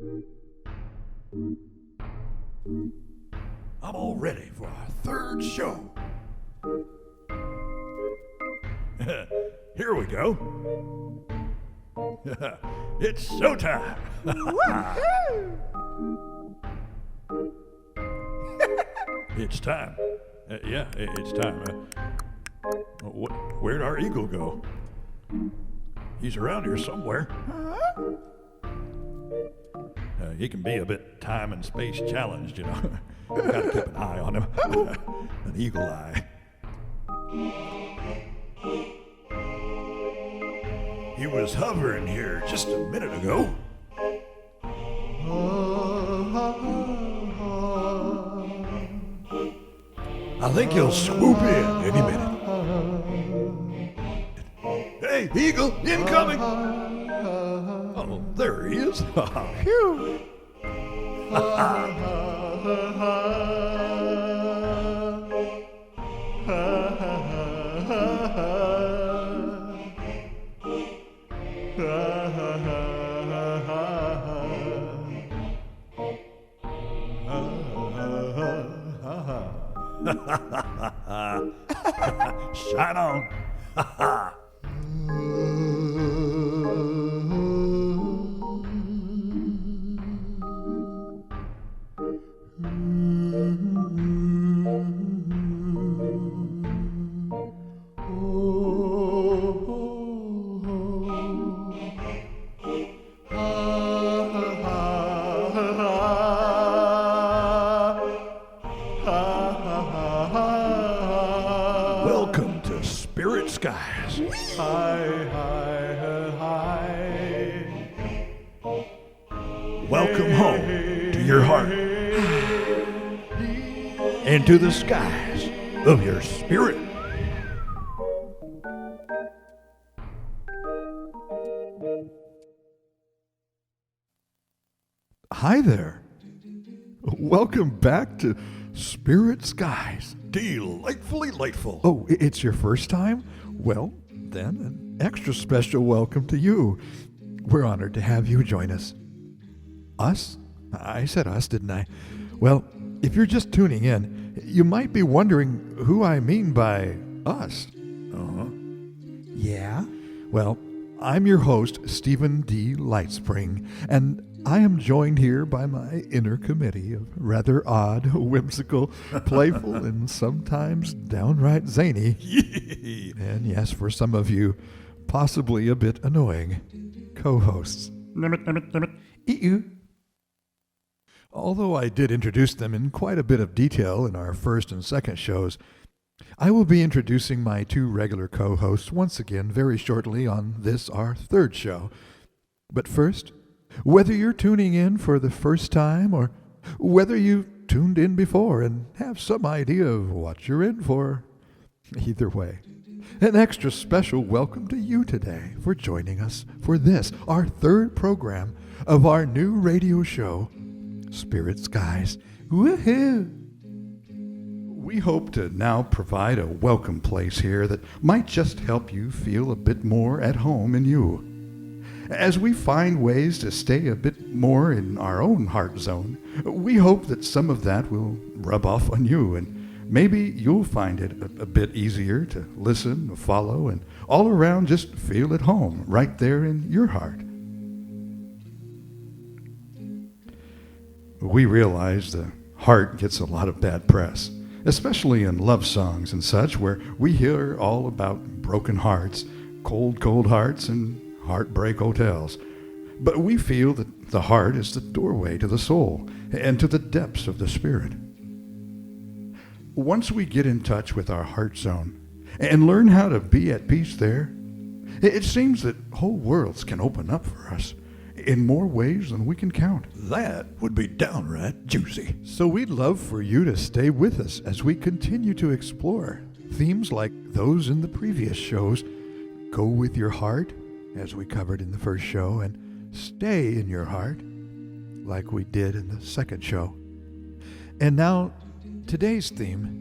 I'm all ready for our third show. Here we go. It's showtime. It's time. Yeah, it's time. Where'd our eagle go? He's around here somewhere. He can be a bit time and space challenged, you know. Gotta keep an eye on him. An eagle eye. He was hovering here just a minute ago. I think he'll swoop in any minute. Hey, eagle, incoming! Oh, there he is. Phew! Shine on. Welcome to Spirit Skies. Welcome home to your heart and to the skies of your spirit. Hi there. Welcome back to Spirit Skies. Delightfully lightful. Oh, it's your first time? Well, then, an extra special welcome to you. We're honored to have you join us. Us? I said us, didn't I? Well, if you're just tuning in, you might be wondering who I mean by us. Uh-huh. Yeah? Well, I'm your host, SteVen D. LightSpring, and I am joined here by my inner committee of rather odd, whimsical, playful, and sometimes downright zany, and yes, for some of you, possibly a bit annoying, co-hosts. Ew. Although I did introduce them in quite a bit of detail in our first and second shows, I will be introducing my two regular co-hosts once again very shortly on this, our third show. But first, whether you're tuning in for the first time or whether you've tuned in before and have some idea of what you're in for, either way, an extra special welcome to you today for joining us for this, our third program of our new radio show, Spirit Skies. Woohoo! We hope to now provide a welcome place here that might just help you feel a bit more at home in you. As we find ways to stay a bit more in our own heart zone, we hope that some of that will rub off on you, and maybe you'll find it a bit easier to listen, follow, and all around just feel at home right there in your heart. We realize the heart gets a lot of bad press, especially in love songs and such, where we hear all about broken hearts, cold, cold hearts, and heartbreak hotels. But we feel that the heart is the doorway to the soul and to the depths of the spirit. Once we get in touch with our heart zone and learn how to be at peace there, it seems that whole worlds can open up for us in more ways than we can count. That would be downright juicy. So we'd love for you to stay with us as we continue to explore themes like those in the previous shows. Go with your heart, as we covered in the first show, and stay in your heart, like we did in the second show. And now, today's theme: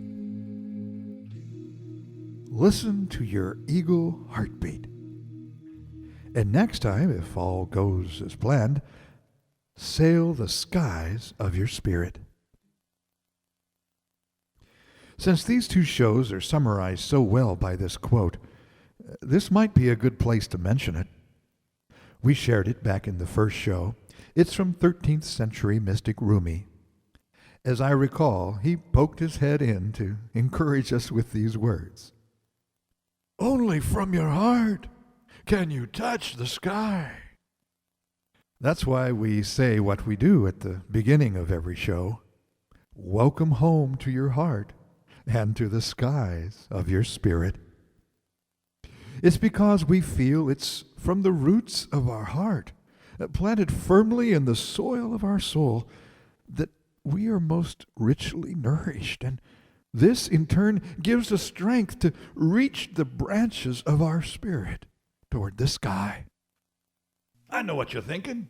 listen to your eagle heartbeat. And next time, if all goes as planned, sail the skies of your spirit. Since these two shows are summarized so well by this quote, this might be a good place to mention it. We shared it back in the first show. It's from 13th century mystic Rumi. As I recall, he poked his head in to encourage us with these words. Only from your heart can you touch the sky. That's why we say what we do at the beginning of every show. Welcome home to your heart and to the skies of your spirit. It's because we feel it's from the roots of our heart, planted firmly in the soil of our soul, that we are most richly nourished, and this in turn gives us strength to reach the branches of our spirit toward the sky. I know what you're thinking.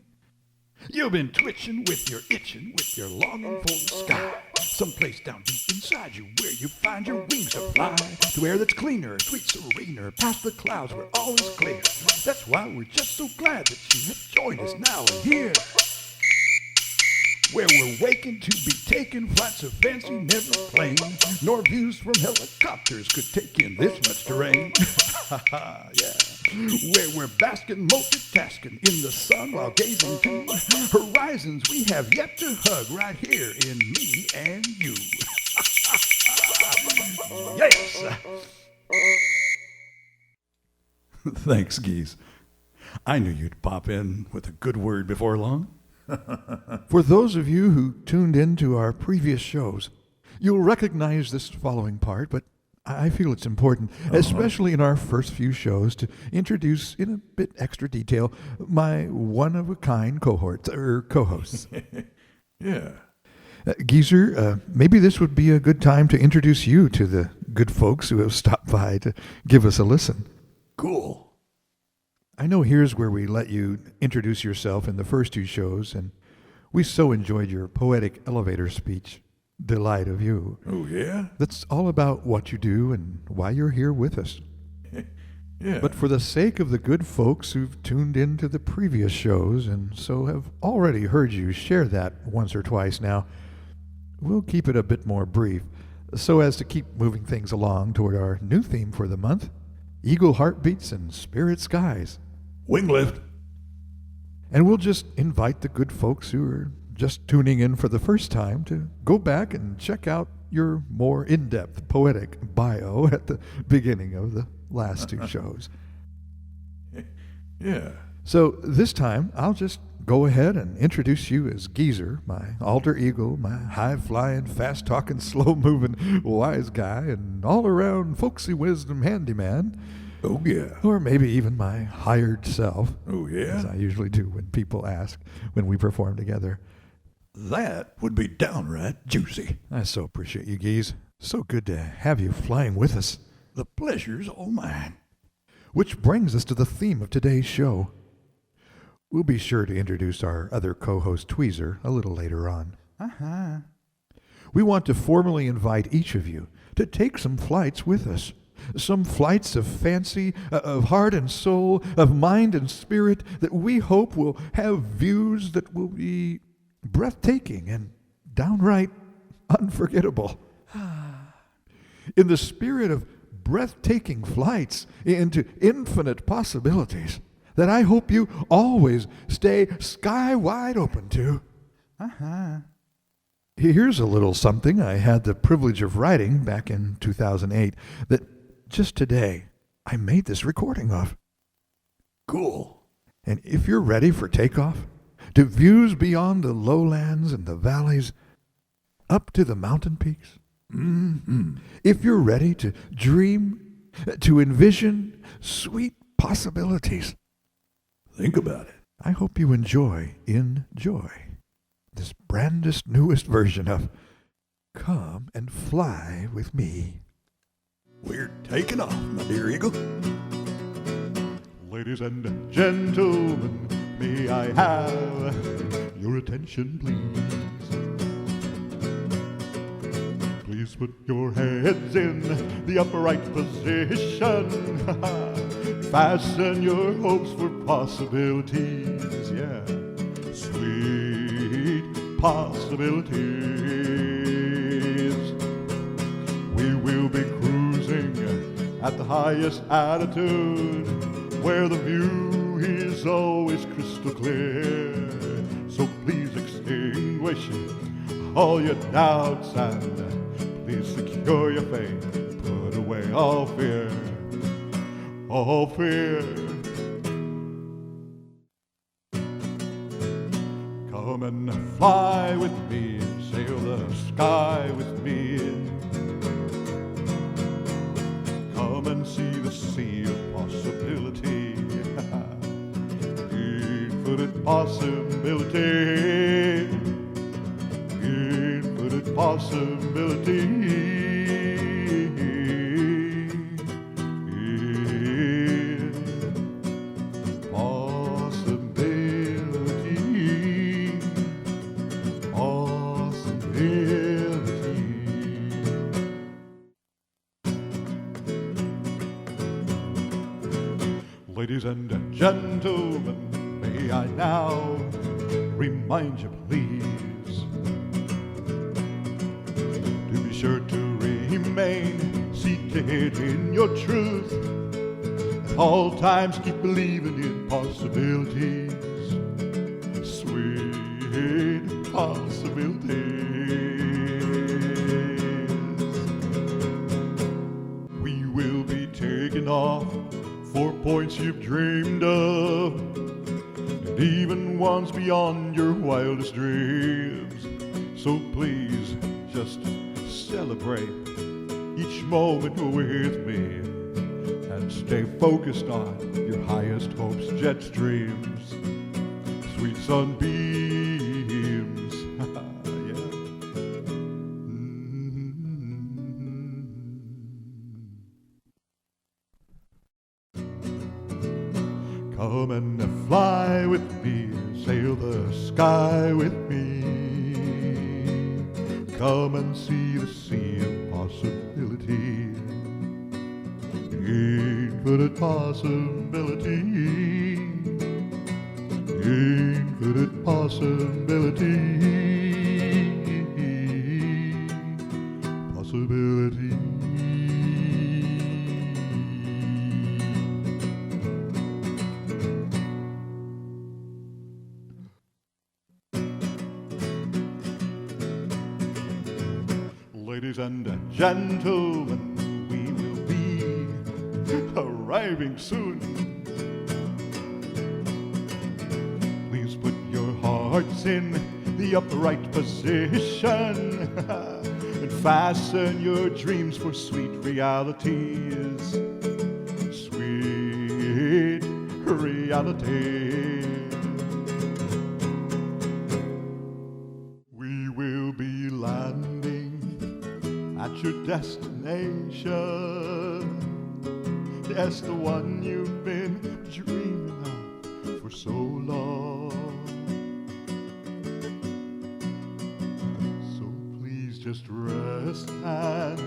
You've been twitching with your itching, with your longing for the sky. Someplace down deep inside you where you find your wings to fly to air that's cleaner, sweet, serener, past the clouds where all is clear. That's why we're just so glad that you have joined us now and here, where we're waking to be taking flights of fancy never plane, nor views from helicopters could take in this much terrain. Yeah. Where we're basking, multitasking in the sun while gazing to horizons we have yet to hug right here in me and you. Yes! Thanks, Geese. I knew you'd pop in with a good word before long. For those of you who tuned in to our previous shows, you'll recognize this following part, but I feel it's important, especially in our first few shows, to introduce in a bit extra detail my one-of-a-kind co-hosts. Yeah. Geezer, maybe this would be a good time to introduce you to the good folks who have stopped by to give us a listen. Cool. I know here's where we let you introduce yourself in the first two shows, and we so enjoyed your poetic elevator speech. Delight of you. Oh, yeah? That's all about what you do and why you're here with us. Yeah. But for the sake of the good folks who've tuned in to the previous shows and so have already heard you share that once or twice now, we'll keep it a bit more brief so as to keep moving things along toward our new theme for the month, Eagle Heartbeats and Spirit Skies. Wing lift. And we'll just invite the good folks who are just tuning in for the first time to go back and check out your more in-depth poetic bio at the beginning of the last two shows. Yeah. So this time, I'll just go ahead and introduce you as Geezer, my alter ego, my high-flying, fast-talking, slow-moving, wise guy, and all-around folksy wisdom handyman. Oh, yeah. Or maybe even my hired self. Oh, yeah? As I usually do when people ask when we perform together. That would be downright juicy. I so appreciate you, Geese. So good to have you flying with us. The pleasure's all mine. Which brings us to the theme of today's show. We'll be sure to introduce our other co-host, Tweezer, a little later on. We want to formally invite each of you to take some flights with us. Some flights of fancy, of heart and soul, of mind and spirit that we hope will have views that will be breathtaking and downright unforgettable. In the spirit of breathtaking flights into infinite possibilities that I hope you always stay sky wide open to. Here's a little something I had the privilege of writing back in 2008 that just today I made this recording of. Cool. And if you're ready for takeoff, to views beyond the lowlands and the valleys, up to the mountain peaks, if you're ready to dream, to envision sweet possibilities, think about it. I hope you enjoy this brandest, newest version of Come and Fly With Me. We're taking off, my dear eagle. Ladies and gentlemen, may I have your attention, please? Please put your heads in the upright position. Fasten your hopes for possibilities, yeah. Sweet possibilities. We will be cruising at the highest altitude, where the view is always crystal clear. So please extinguish all your doubts and please secure your faith. Put away all fear, all fear. Come and fly with me and sail the sky with me. Come and see the sea of possibility. Infinite possibility. Infinite possibility. Ladies and gentlemen, may I now remind you, please, to be sure to remain seated in your truth. At all times keep believing in possibilities, sweet possibilities. We will be taking off 4 points you've dreamed of, and even ones beyond your wildest dreams. So please just celebrate each moment with me and stay focused on your highest hopes, jet streams, sweet sunbeams. Yeah. Come and fly with me, sail the sky with me. Come and see the sea of possibility. Infinite possibility. Infinite possibility. Possibility. Ladies and gentlemen, we will be arriving soon. Please put your hearts in the upright position and fasten your dreams for sweet realities. Sweet realities. We will be landing at your destination. Yes, the one you've been dreaming of for so long. So please just rest and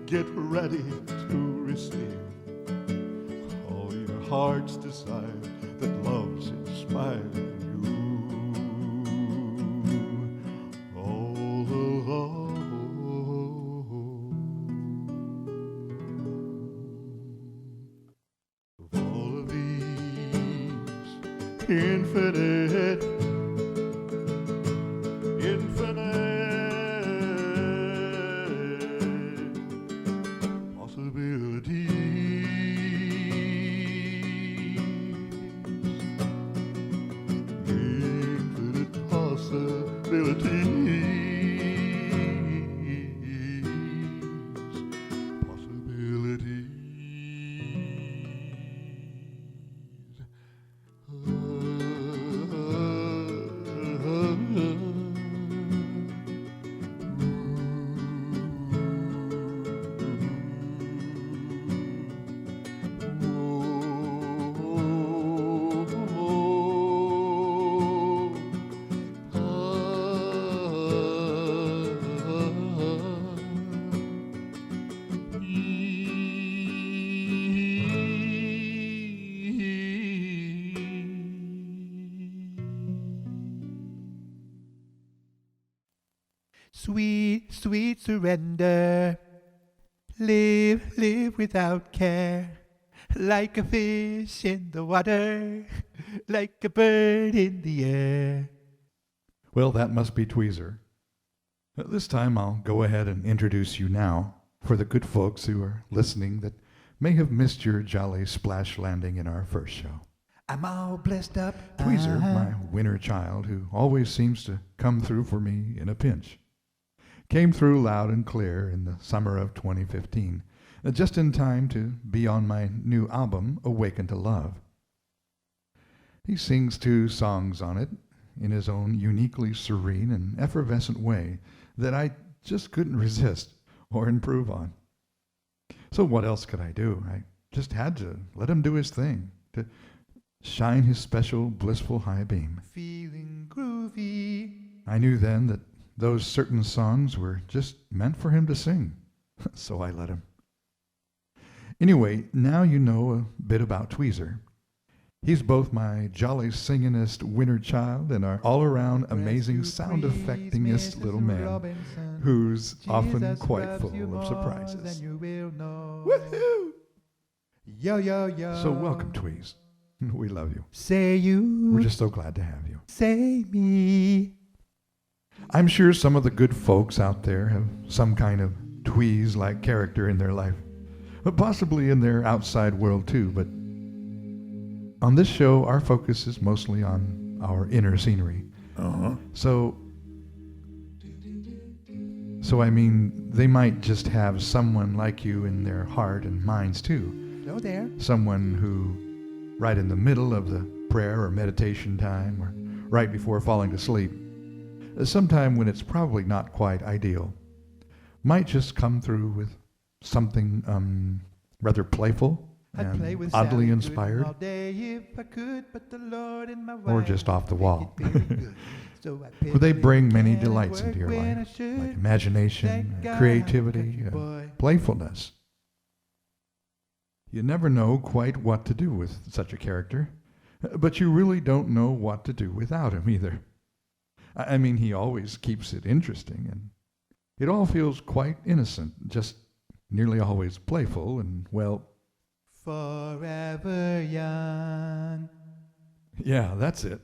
get ready to receive all your heart's desire that love's inspiring you. All along. Infinite, infinite possibilities. Infinite possibilities. Possibilities. Sweet, sweet surrender. Live without care. Like a fish in the water, like a bird in the air. Well, that must be Tweezer. This time I'll go ahead and introduce you now for the good folks who are listening that may have missed your jolly splash landing in our first show. I'm all blessed up. Tweezer, my winter child, who always seems to come through for me in a pinch, came through loud and clear in the summer of 2015, just in time to be on my new album, Awaken to Love. He sings 2 songs on it in his own uniquely serene and effervescent way that I just couldn't resist or improve on. So what else could I do? I just had to let him do his thing, to shine his special blissful high beam. Feeling groovy. I knew then that those certain songs were just meant for him to sing, so I let him. Anyway, now you know a bit about Tweezer. He's both my jolly singingest winter child and our all-around amazing sound-effectingest little man, who's often quite full of surprises. Woohoo! Yo, yo, yo. So welcome, Tweez. We love you. Say you. We're just so glad to have you. Say me. I'm sure some of the good folks out there have some kind of Tweez-like character in their life, but possibly in their outside world too. But on this show, our focus is mostly on our inner scenery. So I mean, they might just have someone like you in their heart and minds too. Hello there. Someone who, right in the middle of the prayer or meditation time, or right before falling to sleep, sometime when it's probably not quite ideal, might just come through with something rather playful and oddly inspired, or just off the wall. Would they bring many delights into your life, like imagination, creativity, playfulness? You never know quite what to do with such a character, but you really don't know what to do without him either. I mean, he always keeps it interesting, and it all feels quite innocent, just nearly always playful and, well, forever young. Yeah, that's it.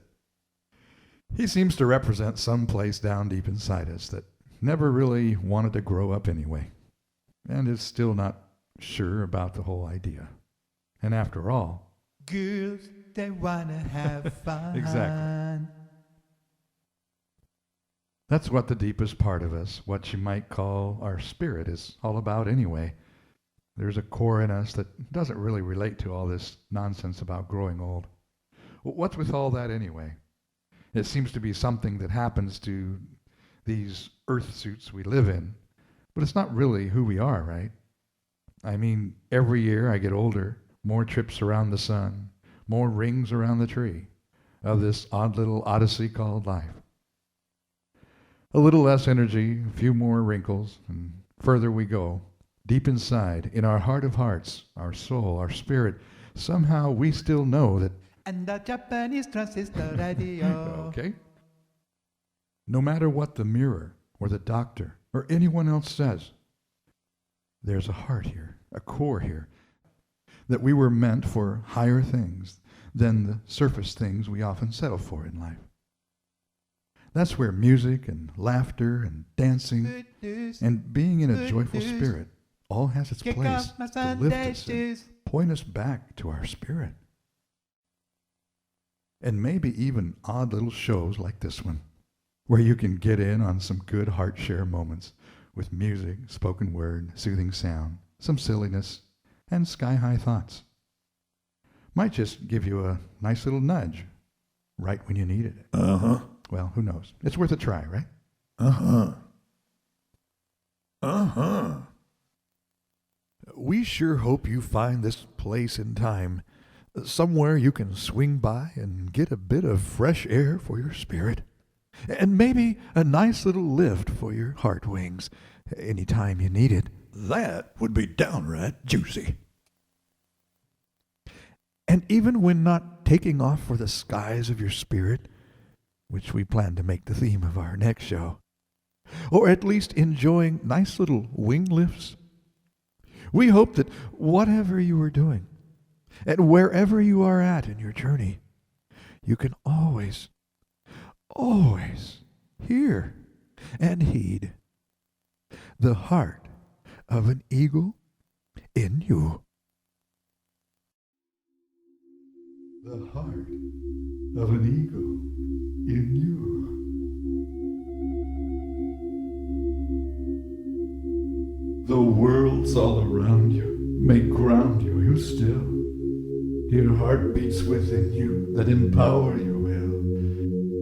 He seems to represent some place down deep inside us that never really wanted to grow up anyway, and is still not sure about the whole idea. And after all, girls, they wanna have fun. Exactly. That's what the deepest part of us, what you might call our spirit, is all about anyway. There's a core in us that doesn't really relate to all this nonsense about growing old. What's with all that anyway? It seems to be something that happens to these earth suits we live in, but it's not really who we are, right? I mean, every year I get older, more trips around the sun, more rings around the tree of this odd little odyssey called life. A little less energy, a few more wrinkles, and further we go. Deep inside, in our heart of hearts, our soul, our spirit, somehow we still know that. And the Japanese transistor radio. Okay. No matter what the mirror or the doctor or anyone else says, there's a heart here, a core here, that we were meant for higher things than the surface things we often settle for in life. That's where music and laughter and dancing and being in a joyful spirit all has its place to lift us and point us back to our spirit. And maybe even odd little shows like this one, where you can get in on some good heart share moments with music, spoken word, soothing sound, some silliness, and sky-high thoughts. Might just give you a nice little nudge right when you needed it. Well, who knows? It's worth a try, right? We sure hope you find this place in time, somewhere you can swing by and get a bit of fresh air for your spirit, and maybe a nice little lift for your heart wings any time you need it. That would be downright juicy. And even when not taking off for the skies of your spirit, which we plan to make the theme of our next show, or at least enjoying nice little wing lifts. We hope that whatever you are doing, and wherever you are at in your journey, you can always hear and heed the heart of an eagle in you. The heart of an eagle in you. The world's all around you, may ground you still. Hear heartbeats within you that empower your will.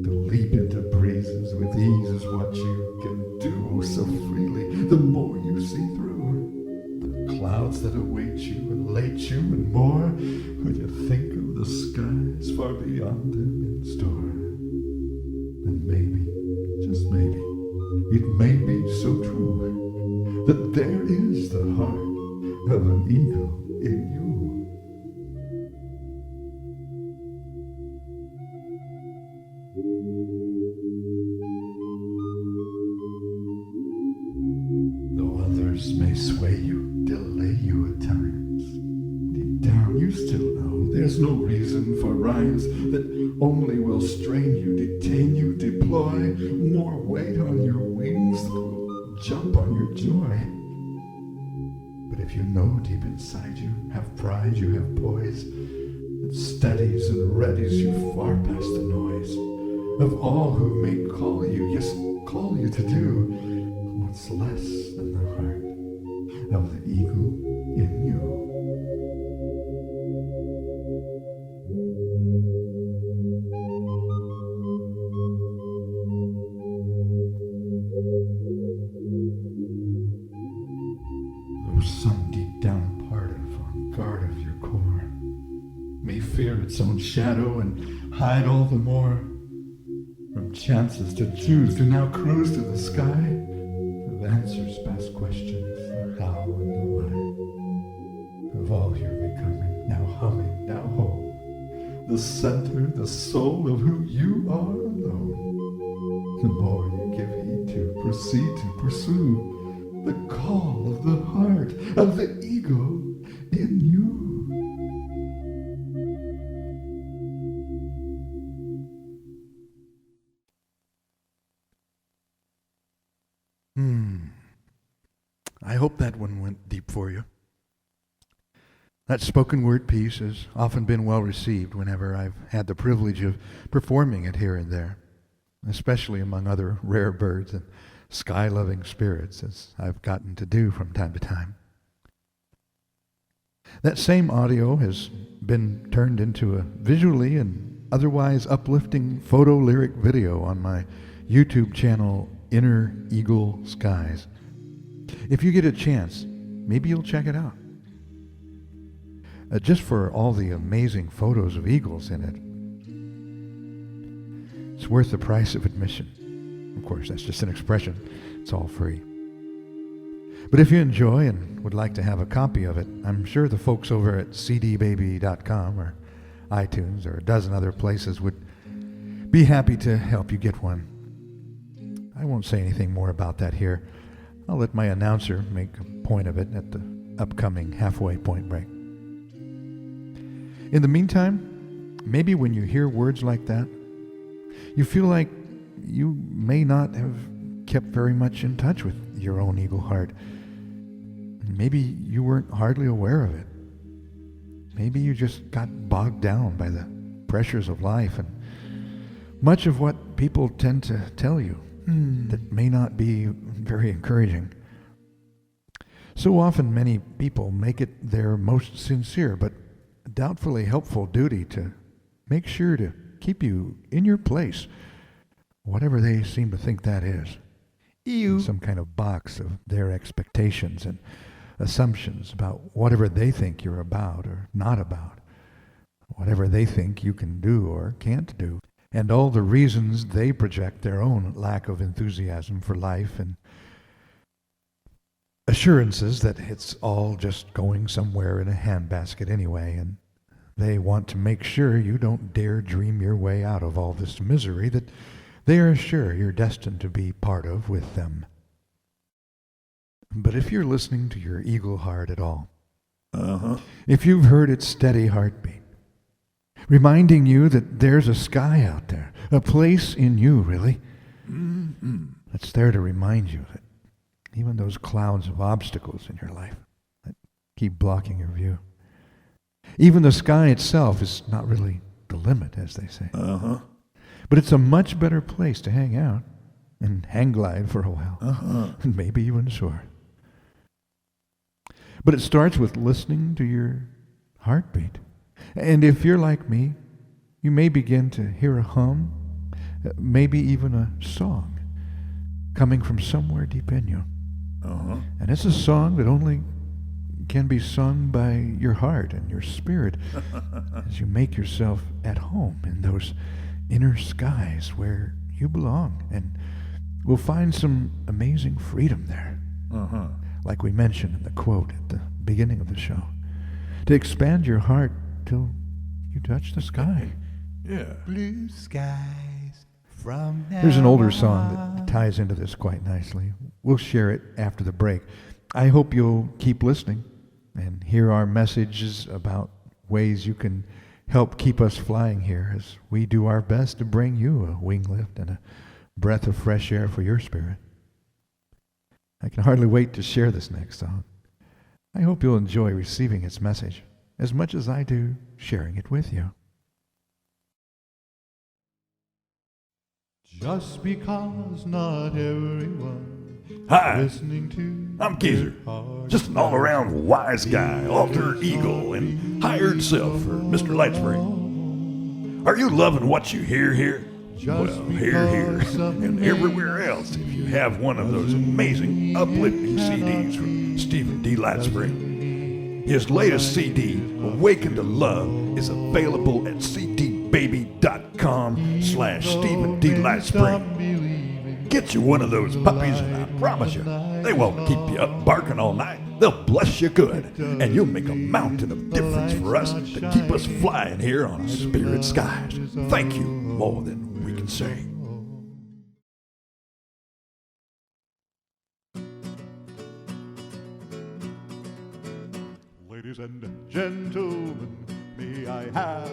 To leap into breezes with ease is what you can do so freely, the more you see through. The clouds that await you, elate you, and more, when you think of the skies far beyond them in store. And maybe, just maybe, it may be so true that there is the heart of an eagle in you. Though others may sway you, delay you at times, deep down you still know there's no reason for rhymes that only will strain you, detain you, deploy more weight on your wings that will jump on your joy. But if you know deep inside you have pride, you have poise that steadies and readies you far past the noise of all who may call you, yes, call you to do what's less than the heart of the eagle in you. Some deep down part of guard of your core may fear its own shadow and hide all the more from chances to choose to now cruise to the sky of answers past questions, the how and the why of all you're becoming, now humming, now whole, the center, the soul of who you are alone. The more you give heed to, proceed to pursue the call of the heart of the eagle in you. I hope that one went deep for you. That spoken word piece has often been well received whenever I've had the privilege of performing it here and there, especially among other rare birds and sky-loving spirits, as I've gotten to do from time to time. That same audio has been turned into a visually and otherwise uplifting photo-lyric video on my YouTube channel, Inner Eagle Skies. If you get a chance, maybe you'll check it out. Just for all the amazing photos of eagles in it, it's worth the price of admission. Of course, that's just an expression. It's all free. But if you enjoy and would like to have a copy of it, I'm sure the folks over at cdbaby.com or iTunes or a dozen other places would be happy to help you get one. I won't say anything more about that here. I'll let my announcer make a point of it at the upcoming halfway point break. In the meantime, maybe when you hear words like that, you feel like you may not have kept very much in touch with your own eagle heart. Maybe you weren't hardly aware of it. Maybe you just got bogged down by the pressures of life and much of what people tend to tell you that may not be very encouraging. So often many people make it their most sincere but doubtfully helpful duty to make sure to keep you in your place, whatever they seem to think that is. Some kind of box of their expectations and assumptions about whatever they think you're about or not about, whatever they think you can do or can't do, and all the reasons they project their own lack of enthusiasm for life and assurances that it's all just going somewhere in a handbasket anyway, and they want to make sure you don't dare dream your way out of all this misery that they are sure you're destined to be part of with them. But if you're listening to your eagle heart at all, if you've heard its steady heartbeat, reminding you that there's a sky out there, a place in you, really, that's there to remind you that even those clouds of obstacles in your life that keep blocking your view, even the sky itself is not really the limit, as they say. But it's a much better place to hang out and hang glide for a while, and maybe even soar. But it starts with listening to your heartbeat. And if you're like me, you may begin to hear a hum, maybe even a song, coming from somewhere deep in you. And it's a song that only can be sung by your heart and your spirit as you make yourself at home in those inner skies where you belong, and will find some amazing freedom there. Like we mentioned in the quote at the beginning of the show, to expand your heart till you touch the sky. Yeah. Blue skies from now There's an older song on. that ties into this quite nicely. We'll share it after the break. I hope you'll keep listening and hear our messages about ways you can help keep us flying here as we do our best to bring you a wing lift and a breath of fresh air for your spirit. I can hardly wait to share this next song. I hope you'll enjoy receiving its message as much as I do sharing it with you. Just because not everyone Hi, listening to I'm Keezer. Just an all-around wise guy, alter ego, and hired self for Mr. LightSpring. Are you loving what you hear here? Well, here, and everywhere else, if you have one of those amazing, uplifting CDs from SteVen LightSpring. His latest CD, Awaken to Love, is available at cdbaby.com/SteVen LightSpring. Get you one of those puppies, and I promise you, they won't keep you up barking all night. They'll bless you good, and you'll make a mountain of difference for us to keep us flying here on spirit skies. Thank you more than we can say. Ladies and gentlemen, may I have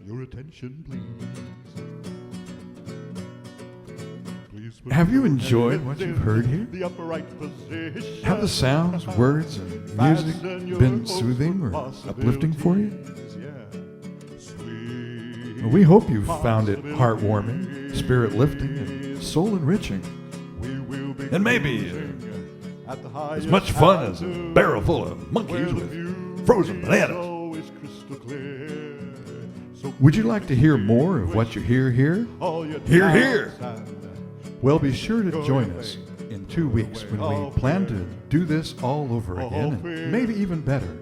your attention, please? Have you enjoyed what you've heard here? The upright position. Have the sounds, words, and music been soothing or uplifting for you? Well, we hope you found it heartwarming, spirit-lifting, and soul-enriching. And maybe as much fun as a barrel full of monkeys with frozen bananas. Would you like to hear more of what you hear here? Hear, hear. Well, be sure to join us in 2 weeks when we plan to do this all over again, and maybe even better.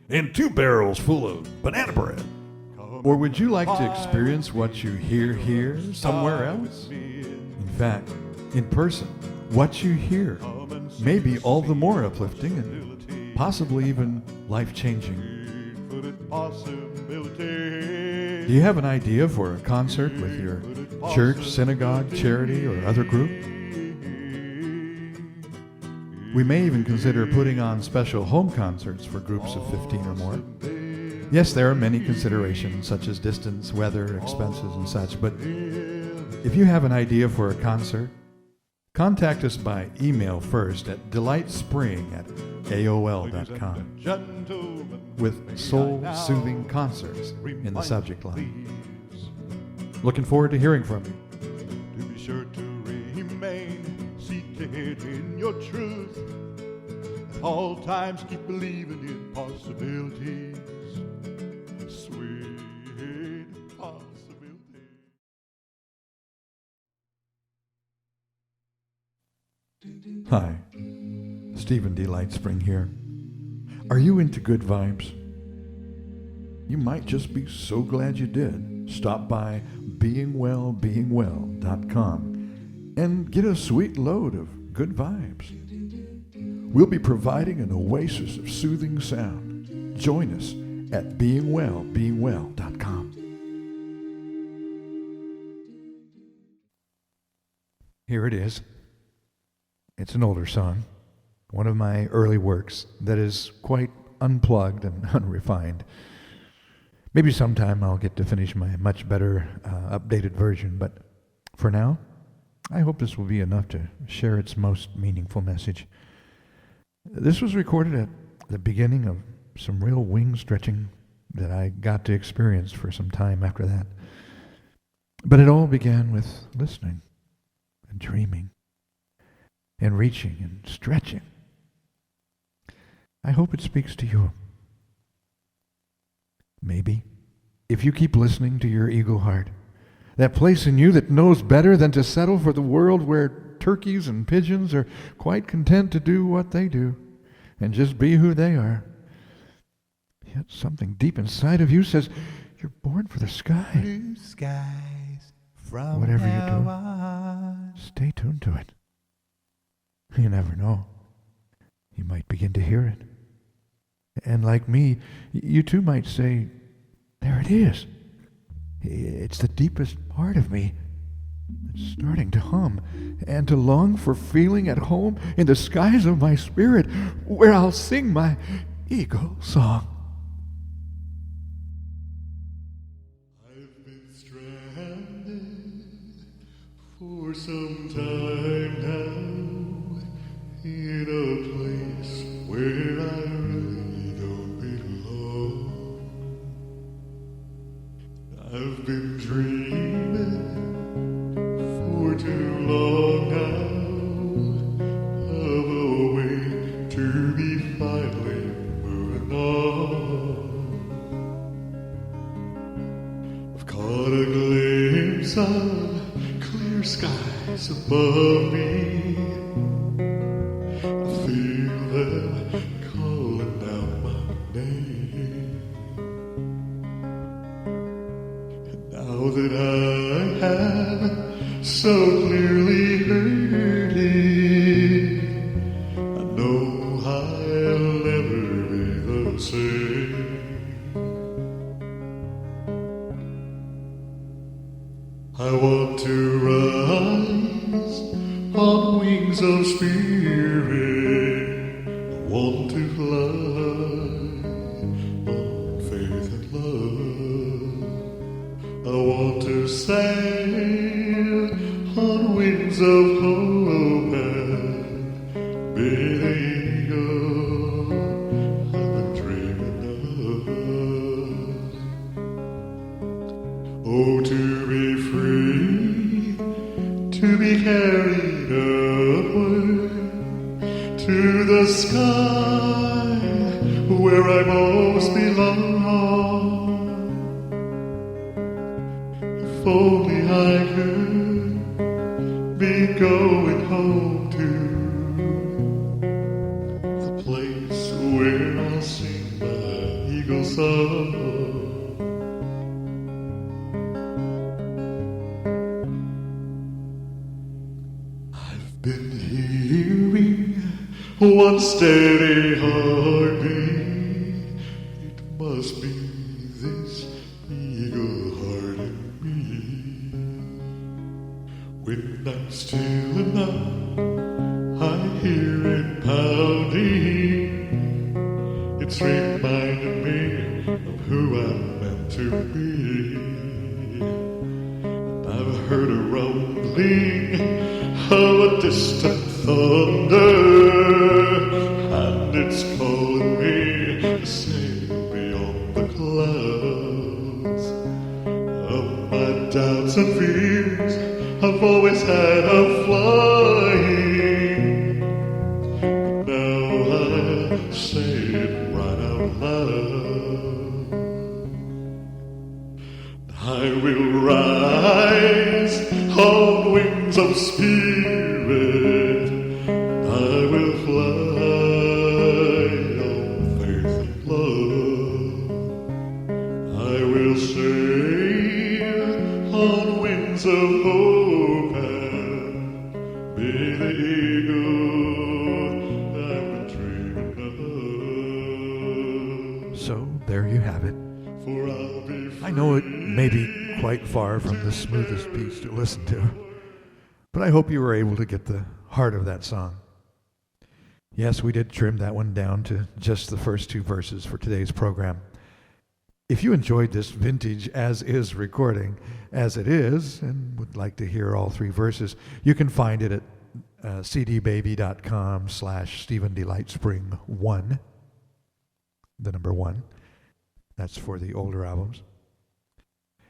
And 2 barrels full of banana bread. Or would you like to experience what you hear here somewhere else? In fact, in person, what you hear may be all the more uplifting and possibly even life-changing. Do you have an idea for a concert with your church, synagogue, charity, or other group? We may even consider putting on special home concerts for groups of 15 or more. Yes, there are many considerations such as distance, weather, expenses, and such, but if you have an idea for a concert, contact us by email first at delightspring@aol.com with soul-soothing concerts in the subject line. Looking forward to hearing from you. To be sure to remain seated in your truth. At all times keep believing in possibilities. Sweet possibilities. Hi, SteVen LightSpring here. Are you into good vibes? You might just be so glad you did. Stop by beingwell.com and get a sweet load of good vibes. We'll be providing an oasis of soothing sound. Join us at beingwell.com. Here it is. It's an older song, one of my early works that is quite unplugged and unrefined. Maybe sometime I'll get to finish my much better updated version, but for now, I hope this will be enough to share its most meaningful message. This was recorded at the beginning of some real wing stretching that I got to experience for some time after that. But it all began with listening and dreaming and reaching and stretching. I hope it speaks to you. Maybe, if you keep listening to your ego heart, that place in you that knows better than to settle for the world where turkeys and pigeons are quite content to do what they do and just be who they are. Yet something deep inside of you says you're born for the sky. Blue skies from Whatever you now do, on. stay tuned to it. You never know. You might begin to hear it. And like me, you too might say, there it is. It's the deepest part of me that's starting to hum and to long for feeling at home in the skies of my spirit where I'll sing my ego song. I've been stranded for some time now in a place where I really don't belong. I've been dreaming for too long now of a way to be finally moving on. I've caught a glimpse of clear skies above me. I feel them calling out my name. And now that I have so clearly heard it, I know I'll never be the same. I want to rise on wings of spirit. I want to fly on faith and love. I want to sail on wings of hope and be the eagle I've been dreaming of. Oh, to be free, to be carried upward to the sky where I most belong. If only I could be going home to the place where I'll sing my eagle song. I've been hearing one steady heartbeat. It must be this eagle heart in me. When I'm still enough, I hear it pounding. It's reminding me of who I'm meant to be. And I've heard a rumbling of a distant thunder, and it's calling me to sail beyond the clouds of my doubts and fears. I've always had of flying, but now I say it right out loud. I will rise on wings of spirit. I will fly on faith and love. I will sail on wings of hope and be the eagle I've been dreaming of. So there you have it. For I'll be free. I know it may be quite far from the smoothest piece to listen to, But I hope you were able to get the heart of that song. Yes, we did trim that one down to just the first two verses for today's program. If you enjoyed this vintage as-is recording, as it is, and would like to hear all three verses, you can find it at cdbaby.com/SteVen the number 1. That's for the older albums.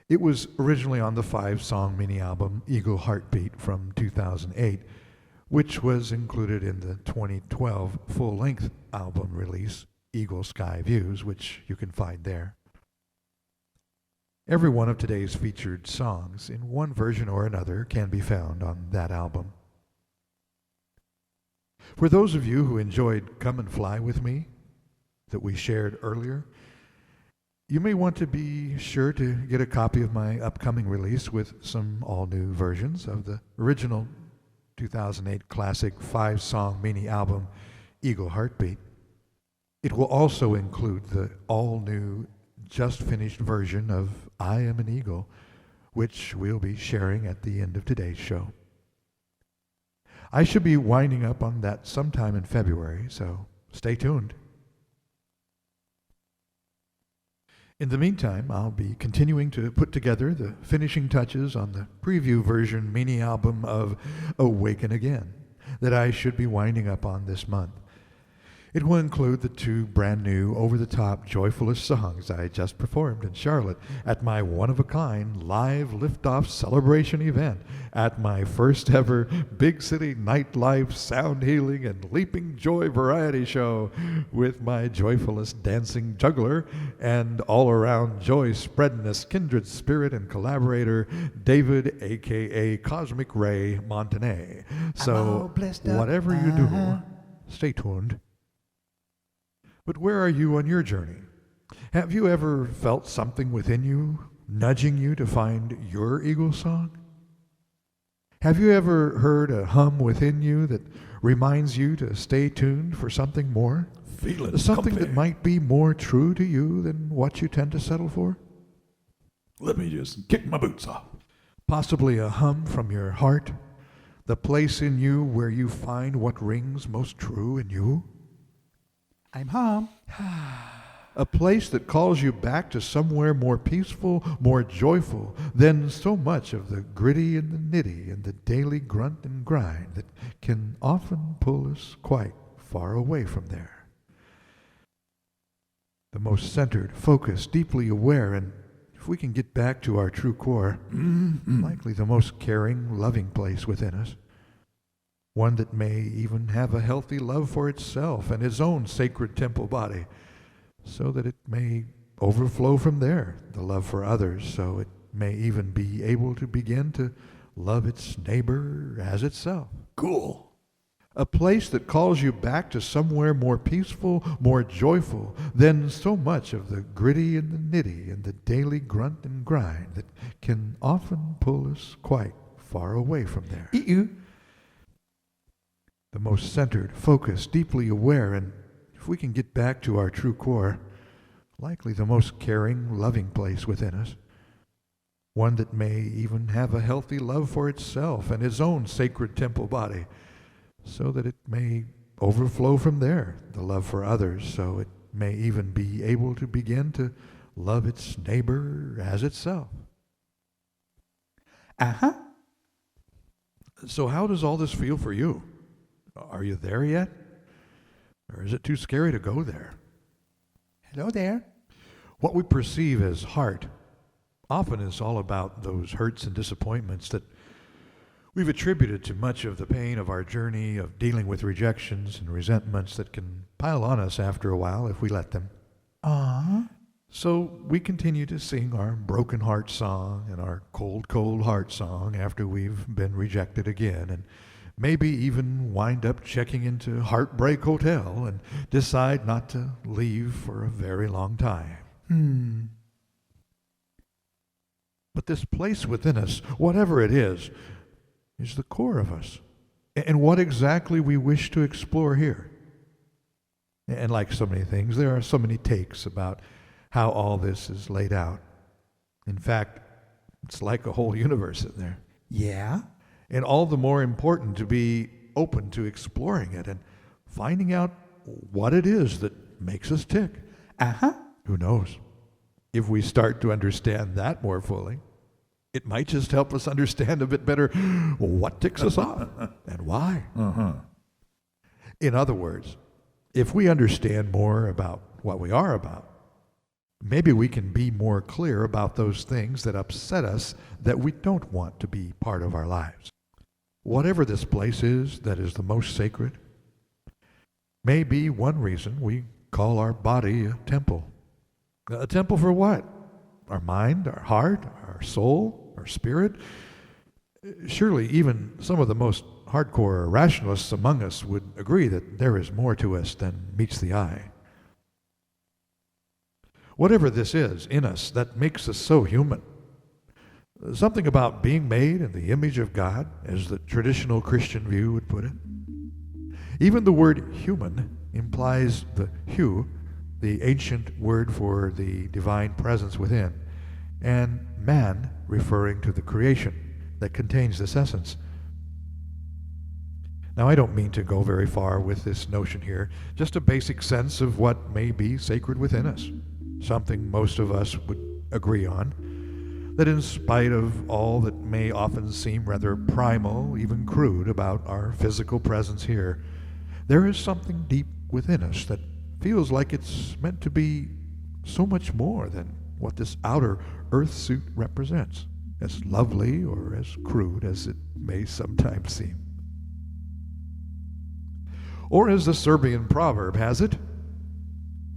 It was originally on the 5-song mini-album Eagle Heartbeat from 2008, which was included in the 2012 full-length album release, Eagle Sky Views, which you can find there. Every one of today's featured songs, in one version or another, can be found on that album. For those of you who enjoyed Come and Fly With Me, that we shared earlier, you may want to be sure to get a copy of my upcoming release with some all-new versions of the original 2008 classic 5-song mini-album, Eagle Heartbeat. It will also include the all-new, just-finished version of I Am an Eagle, which we'll be sharing at the end of today's show. I should be winding up on that sometime in February, so stay tuned. In the meantime, I'll be continuing to put together the finishing touches on the preview version mini-album of Awaken Again that I should be winding up on this month. It will include the 2 brand new, over-the-top, joyfulest songs I just performed in Charlotte at my one-of-a-kind live liftoff celebration event at my first ever big city nightlife sound healing and leaping joy variety show with my joyfulest dancing juggler and all-around joy-spreadingest kindred spirit and collaborator, David, a.k.a. Cosmic Ray Montané. So, whatever you do, stay tuned. But where are you on your journey? Have you ever felt something within you nudging you to find your eagle song? Have you ever heard a hum within you that reminds you to stay tuned for something more? Something that might be more true to you than what you tend to settle for? Let me just kick my boots off. Possibly a hum from your heart, the place in you where you find what rings most true in you? I'm home. A place that calls you back to somewhere more peaceful, more joyful than so much of the gritty and the nitty and the daily grunt and grind that can often pull us quite far away from there. The most centered, focused, deeply aware, and if we can get back to our true core, likely the most caring, loving place within us. One that may even have a healthy love for itself and its own sacred temple body, so that it may overflow from there, the love for others, so it may even be able to begin to love its neighbor as itself. Cool. A place that calls you back to somewhere more peaceful, more joyful than so much of the gritty and the nitty and the daily grunt and grind that can often pull us quite far away from there. The most centered, focused, deeply aware, and if we can get back to our true core, likely the most caring, loving place within us. One that may even have a healthy love for itself and its own sacred temple body, so that it may overflow from there, the love for others, so it may even be able to begin to love its neighbor as itself. So how does all this feel for you? Are you there yet? Or is it too scary to go there? Hello there. What we perceive as heart often is all about those hurts and disappointments that we've attributed to much of the pain of our journey of dealing with rejections and resentments that can pile on us after a while if we let them. So we continue to sing our broken heart song and our cold, cold heart song after we've been rejected again, and maybe even wind up checking into Heartbreak Hotel and decide not to leave for a very long time. But this place within us, whatever it is the core of us, and what exactly we wish to explore here. And like so many things, there are so many takes about how all this is laid out. In fact, it's like a whole universe in there. Yeah? and all the more important to be open to exploring it and finding out what it is that makes us tick. Who knows? If we start to understand that more fully, it might just help us understand a bit better what ticks us off and why. In other words, if we understand more about what we are about, maybe we can be more clear about those things that upset us that we don't want to be part of our lives. Whatever this place is that is the most sacred, may be one reason we call our body a temple. A temple for what? Our mind, our heart, our soul, our spirit? Surely even some of the most hardcore rationalists among us would agree that there is more to us than meets the eye. Whatever this is in us that makes us so human, something about being made in the image of God, as the traditional Christian view would put it. Even the word human implies the hu, the ancient word for the divine presence within, and man referring to the creation that contains this essence. Now, I don't mean to go very far with this notion here, just a basic sense of what may be sacred within us, something most of us would agree on, that in spite of all that may often seem rather primal, even crude, about our physical presence here, there is something deep within us that feels like it's meant to be so much more than what this outer earth suit represents, as lovely or as crude as it may sometimes seem. Or as the Serbian proverb has it,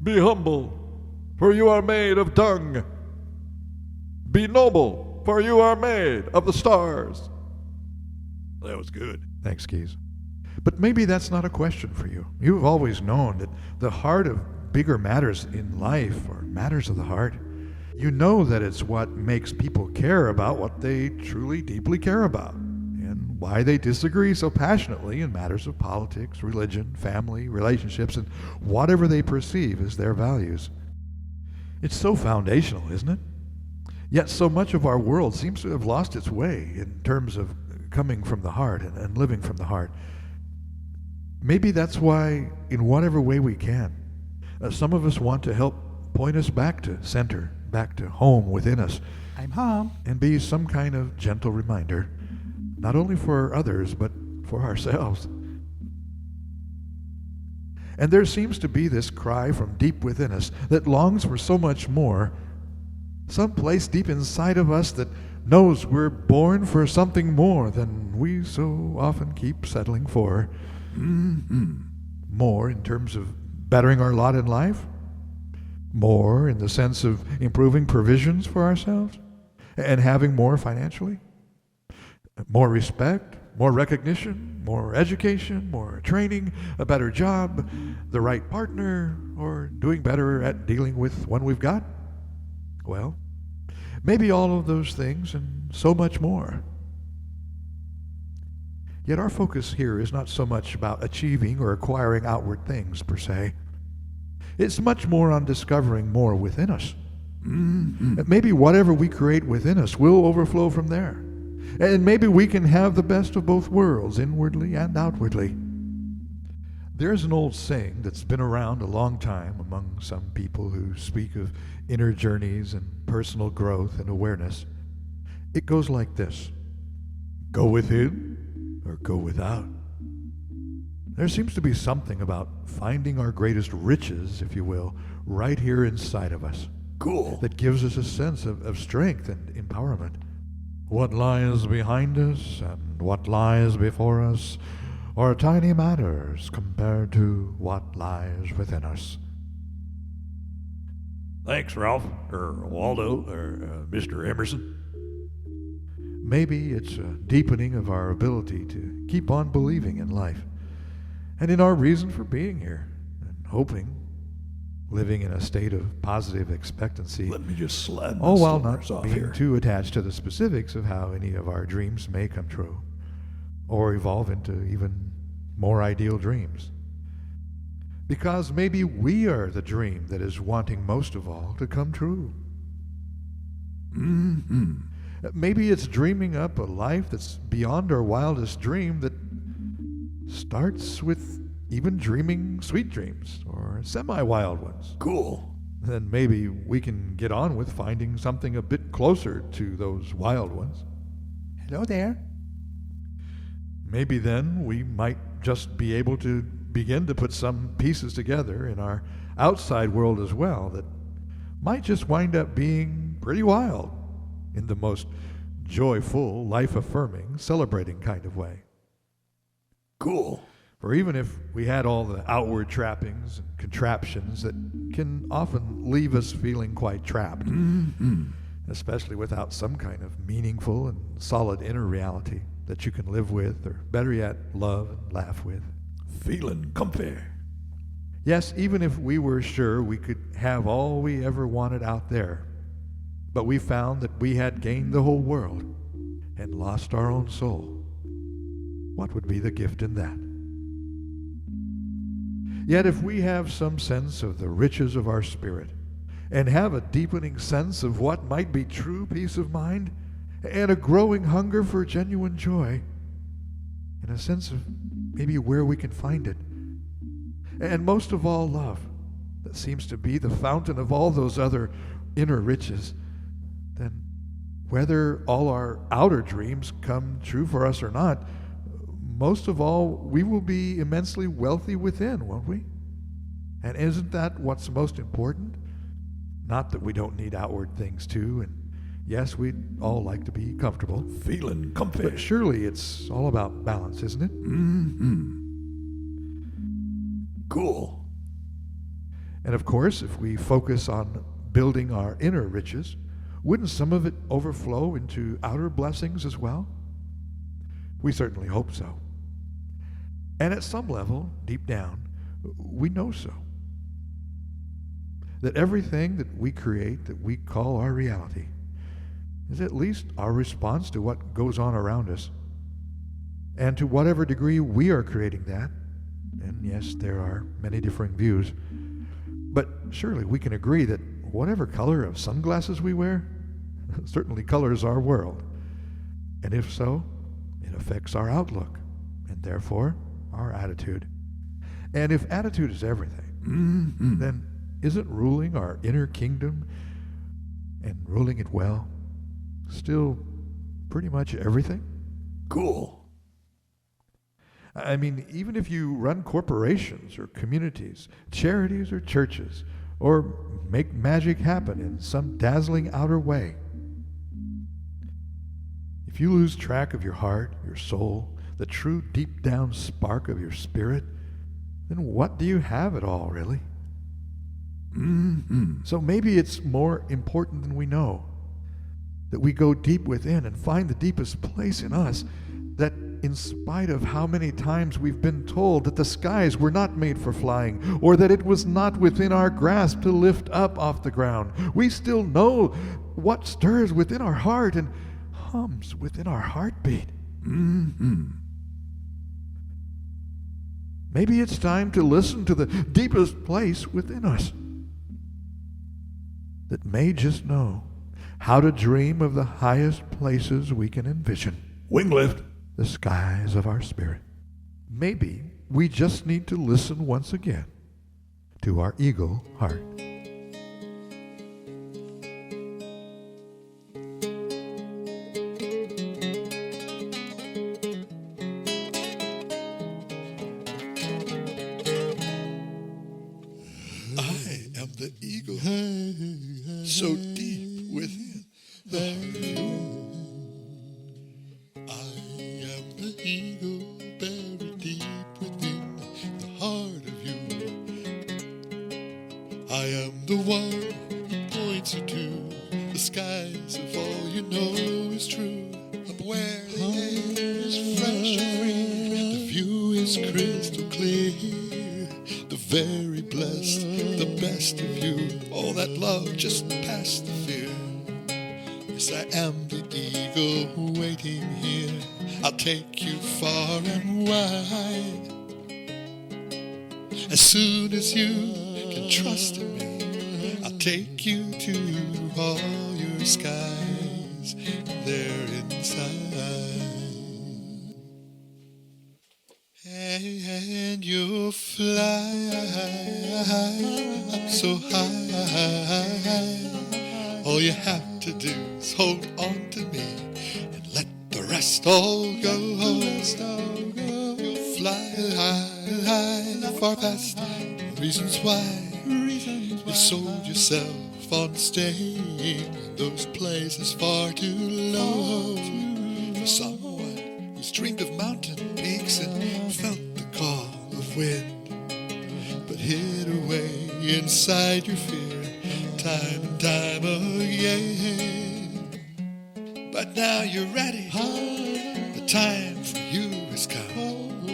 "Be humble, for you are made of dung. Be noble, for you are made of the stars." That was good. Thanks, Keys. But maybe that's not a question for you. You've always known that the heart of bigger matters in life are matters of the heart. You know that it's what makes people care about what they truly deeply care about, and why they disagree so passionately in matters of politics, religion, family, relationships, and whatever they perceive as their values. It's so foundational, isn't it? Yet so much of our world seems to have lost its way in terms of coming from the heart and living from the heart. Maybe that's why, in whatever way we can, some of us want to help point us back to center, back to home within us. I'm home. And be some kind of gentle reminder, not only for others, but for ourselves. And there seems to be this cry from deep within us that longs for so much more, some place deep inside of us that knows we're born for something more than we so often keep settling for. More in terms of bettering our lot in life, more in the sense of improving provisions for ourselves and having more financially, more respect, more recognition, more education, more training, a better job, the right partner, or doing better at dealing with one we've got. Well, maybe all of those things and so much more. Yet our focus here is not so much about achieving or acquiring outward things per se. It's much more on discovering more within us. Maybe whatever we create within us will overflow from there. And maybe we can have the best of both worlds, inwardly and outwardly. There's an old saying that's been around a long time among some people who speak of inner journeys and personal growth and awareness. It goes like this: go within or go without. There seems to be something about finding our greatest riches, if you will, right here inside of us. Cool. That gives us a sense of strength and empowerment. What lies behind us and what lies before us are tiny matters compared to what lies within us. Thanks, Ralph, or Waldo, or Mr. Emerson. Maybe it's a deepening of our ability to keep on believing in life and in our reason for being here and hoping, living in a state of positive expectancy. Let me just slide my All while slippers not off being here. too attached to the specifics of how any of our dreams may come true or evolve into even more ideal dreams. Because maybe we are the dream that is wanting most of all to come true. Maybe it's dreaming up a life that's beyond our wildest dream that starts with even dreaming sweet dreams or semi-wild ones. Cool. Then maybe we can get on with finding something a bit closer to those wild ones. Hello there. Maybe then we might just be able to begin to put some pieces together in our outside world as well that might just wind up being pretty wild in the most joyful, life-affirming, celebrating kind of way. Cool. For even if we had all the outward trappings and contraptions that can often leave us feeling quite trapped, especially without some kind of meaningful and solid inner reality that you can live with, or better yet, love and laugh with. Feeling comfy. Yes, even if we were sure we could have all we ever wanted out there, but we found that we had gained the whole world and lost our own soul, what would be the gift in that? Yet if we have some sense of the riches of our spirit and have a deepening sense of what might be true peace of mind and a growing hunger for genuine joy and a sense of maybe where we can find it, and most of all love that seems to be the fountain of all those other inner riches, then whether all our outer dreams come true for us or not, most of all, we will be immensely wealthy within, won't we? And isn't that what's most important? Not that we don't need outward things too, and yes, we'd all like to be comfortable. Feeling comfy. But surely it's all about balance, isn't it? Cool. And of course, if we focus on building our inner riches, wouldn't some of it overflow into outer blessings as well? We certainly hope so. And at some level, deep down, we know so. That everything that we create, that we call our reality, is at least our response to what goes on around us. And to whatever degree we are creating that, and yes, there are many differing views, but surely we can agree that whatever color of sunglasses we wear certainly colors our world. And if so, it affects our outlook, and therefore our attitude. And if attitude is everything, then isn't ruling our inner kingdom and ruling it well still pretty much everything? Cool. I mean, even if you run corporations or communities, charities or churches, or make magic happen in some dazzling outer way, if you lose track of your heart, your soul, the true deep down spark of your spirit, then what do you have at all, really? So maybe it's more important than we know that we go deep within and find the deepest place in us, that in spite of how many times we've been told that the skies were not made for flying, or that it was not within our grasp to lift up off the ground, we still know what stirs within our heart and hums within our heartbeat. Maybe it's time to listen to the deepest place within us that may just know how to dream of the highest places we can envision. Wing lift. The skies of our spirit. Maybe we just need to listen once again to our eagle heart. I am the eagle, so deep within the heart. I am the eagle, buried deep within the heart of you. I am the one who points you to the skies of all you know is true. Up where the air is fresh and free, the view is crystal clear. The very blessed, the best of you. All that love just past the fear. Yes, I am the eagle waiting here. I'll take you far and wide. As soon as you can trust in me, I'll take you to all your skies. is there inside. And you'll fly up so high. All you have to do is hold on to me and let the rest all go. You'll fly high, far past reasons why you sold yourself on staying in those places far too low. For someone who's dreamed of mountain peaks and felt the call of wind, but hid away inside your fear time and time again. But now you're ready. The time for you has come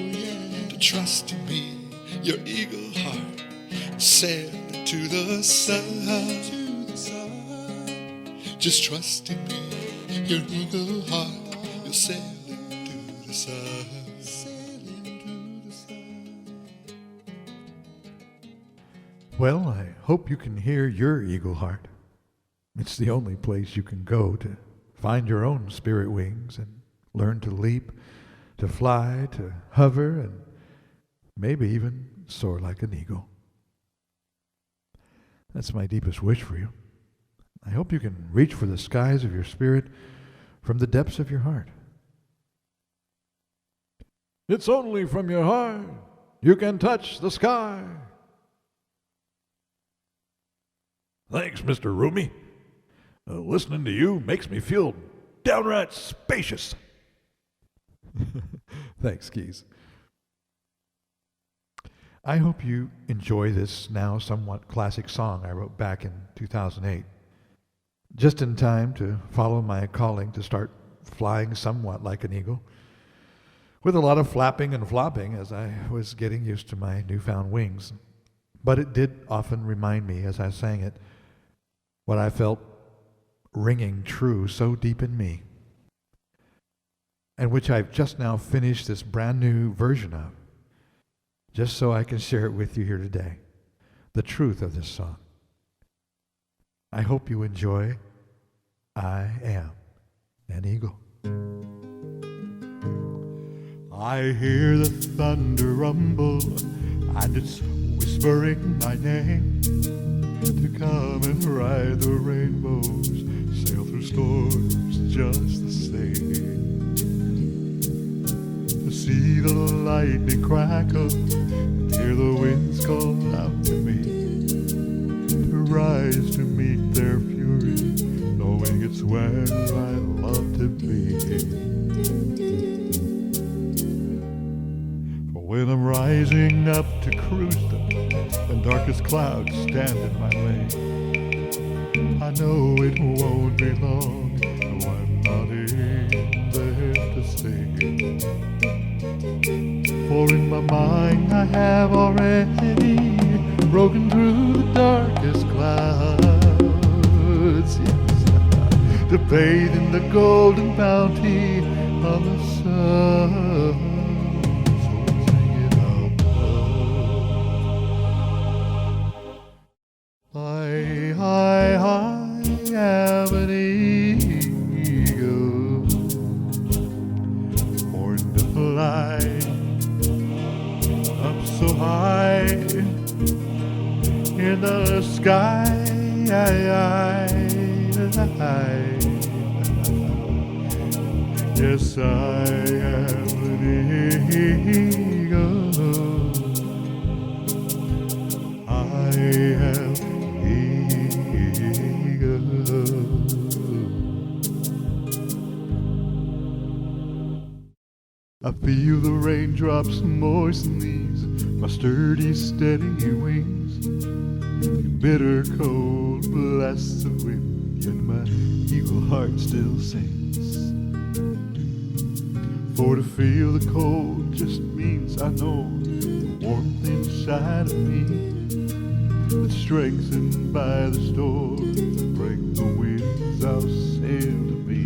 to trust in me, your eagle heart, and sail to the sun. Just trust in me, your eagle heart, you'll sail into the sun. Well, I hope you can hear your eagle heart. It's the only place you can go to find your own spirit wings and learn to leap, to fly, to hover, and maybe even soar like an eagle. That's my deepest wish for you. I hope you can reach for the skies of your spirit from the depths of your heart. It's only from your heart you can touch the sky. Thanks, Mr. Rumi. Listening to you makes me feel downright spacious. Thanks, Keys. I hope you enjoy this now somewhat classic song I wrote back in 2008, just in time to follow my calling to start flying somewhat like an eagle, with a lot of flapping and flopping as I was getting used to my newfound wings. But it did often remind me as I sang it what I felt ringing true so deep in me, and which I've just now finished this brand new version of, just so I can share it with you here today, the truth of this song. I hope you enjoy I Am an Eagle. I hear the thunder rumble, and it's whispering my name, to come and ride the rainbows, sail through storms just the same. To see the lightning crackle, and hear the winds call out to me, to rise to meet their fury, knowing it's where I love to be. For when I'm rising up to cruise them, and darkest clouds stand in my way, I know it won't be long, though I'm not in there to stay. For in my mind I have already broken through the darkest clouds, yes, to bathe in the golden bounty of the sun. I am an eagle, born to fly up so high in the sky. Yes, I am an eagle. I am I feel the raindrops moisten these, my sturdy, steady wings. In bitter cold blasts of wind, yet my eagle heart still sings. For to feel the cold just means I know the warmth inside of me, that's strengthened by the storms that break the winds I'll sail to be.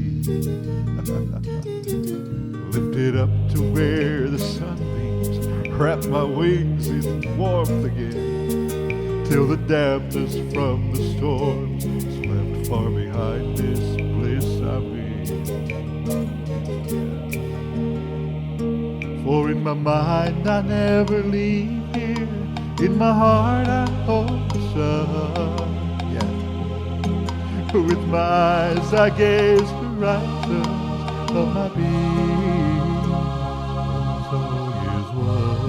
Lifted up to where the sunbeams wrap my wings in warmth again, till the dampness from the storms is left far behind this bliss I'm in. For in my mind I never leave here, in my heart I hold the sun. Yeah. With my eyes I gaze the horizons of my being. So is one.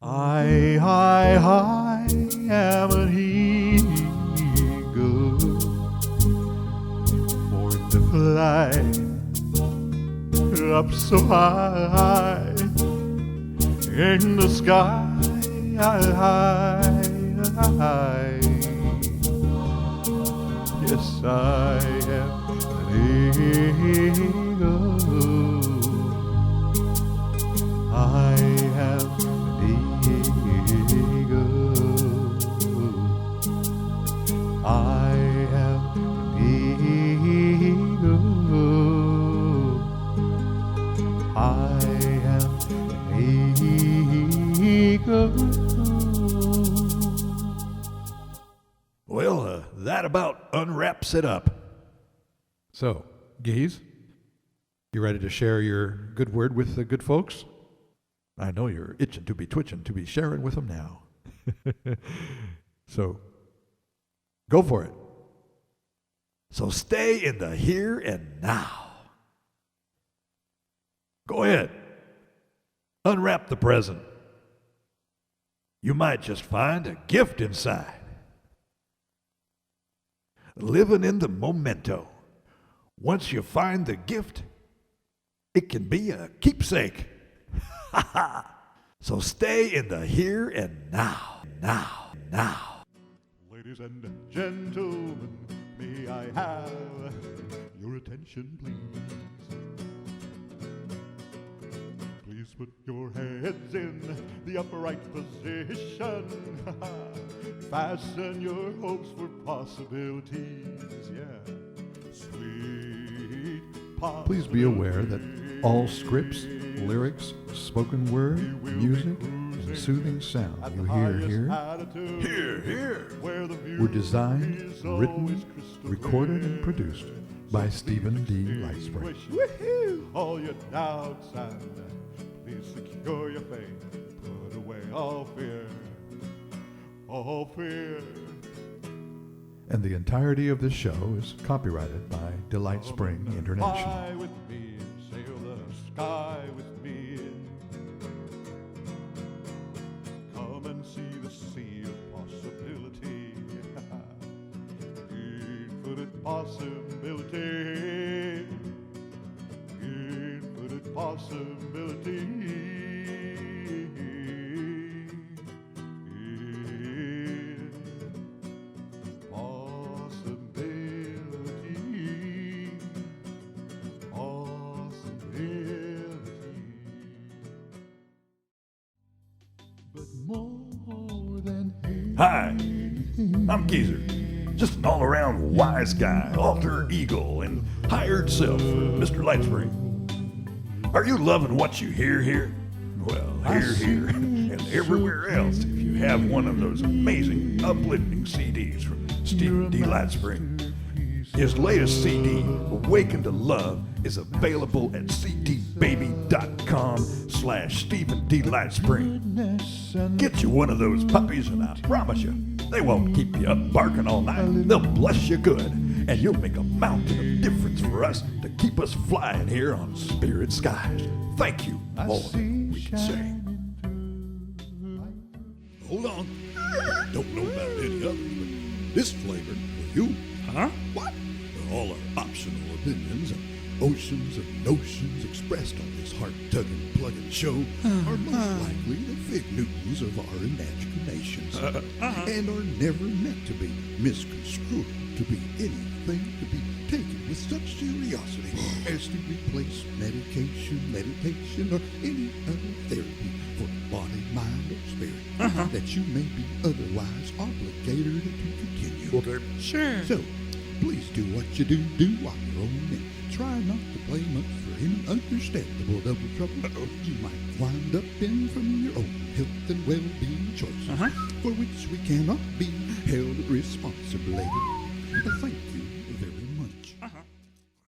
I am an eagle, born to fly up so high in the sky. Yes, I am an eagle. I am an eagle. I am an eagle. I am an eagle. Well, that about unwraps it up. So, Geese, you ready to share your good word with the good folks? I know you're itching to be twitching to be sharing with them now. So, go for it. So stay in the here and now. Go ahead. Unwrap the present. You might just find a gift inside. Living in the memento. Once you find the gift, it can be a keepsake. So stay in the here and now. Ladies and gentlemen, may I have your attention, please? Please put your heads in the upright position. Fasten your hopes for possibilities. Yeah. Sweet Please be aware that all scripts, lyrics, spoken word, music, and soothing sound you hear here were designed, written, recorded, and produced by SteVen D. LightSpring. Woohoo! All your doubts and please secure your faith. Put away all fear. All fear. And the entirety of this show is copyrighted by LightSpring International. Fly with me and sail the sky with me. Come and see the sea of possibility. Infinite possibility. Infinite possibility. Hi, I'm Geezer, just an all-around wise guy, alter ego, and hired self for Mr. LightSpring. Are you loving what you hear here? Well, here, and everywhere else if you have one of those amazing, uplifting CDs from SteVen D. LightSpring. His latest CD, Awaken to Love, is available at cdbaby.com/SteVen D. LightSpring. Get you one of those puppies, and I promise you, they won't keep you up barking all night. They'll bless you good, and you'll make a mountain of difference for us to keep us flying here on spirit skies. Thank you, more than we can say. Hold on. Don't know about any others, but this flavor for you. Huh? What? They're all our optional opinions and oceans of notions expressed on this heart-tugging, plugging show are most likely the fig Newtons of our imaginations and are never meant to be misconstrued to be anything to be taken with such seriousnity as to replace meditation, or any other therapy for body, mind, or spirit that you may be otherwise obligated to continue. Sure. So, please do what you do on your own and try not to play much for any understandable double trouble. You might wind up in from your own health and well-being choices, for which we cannot be held responsible. Thankfully,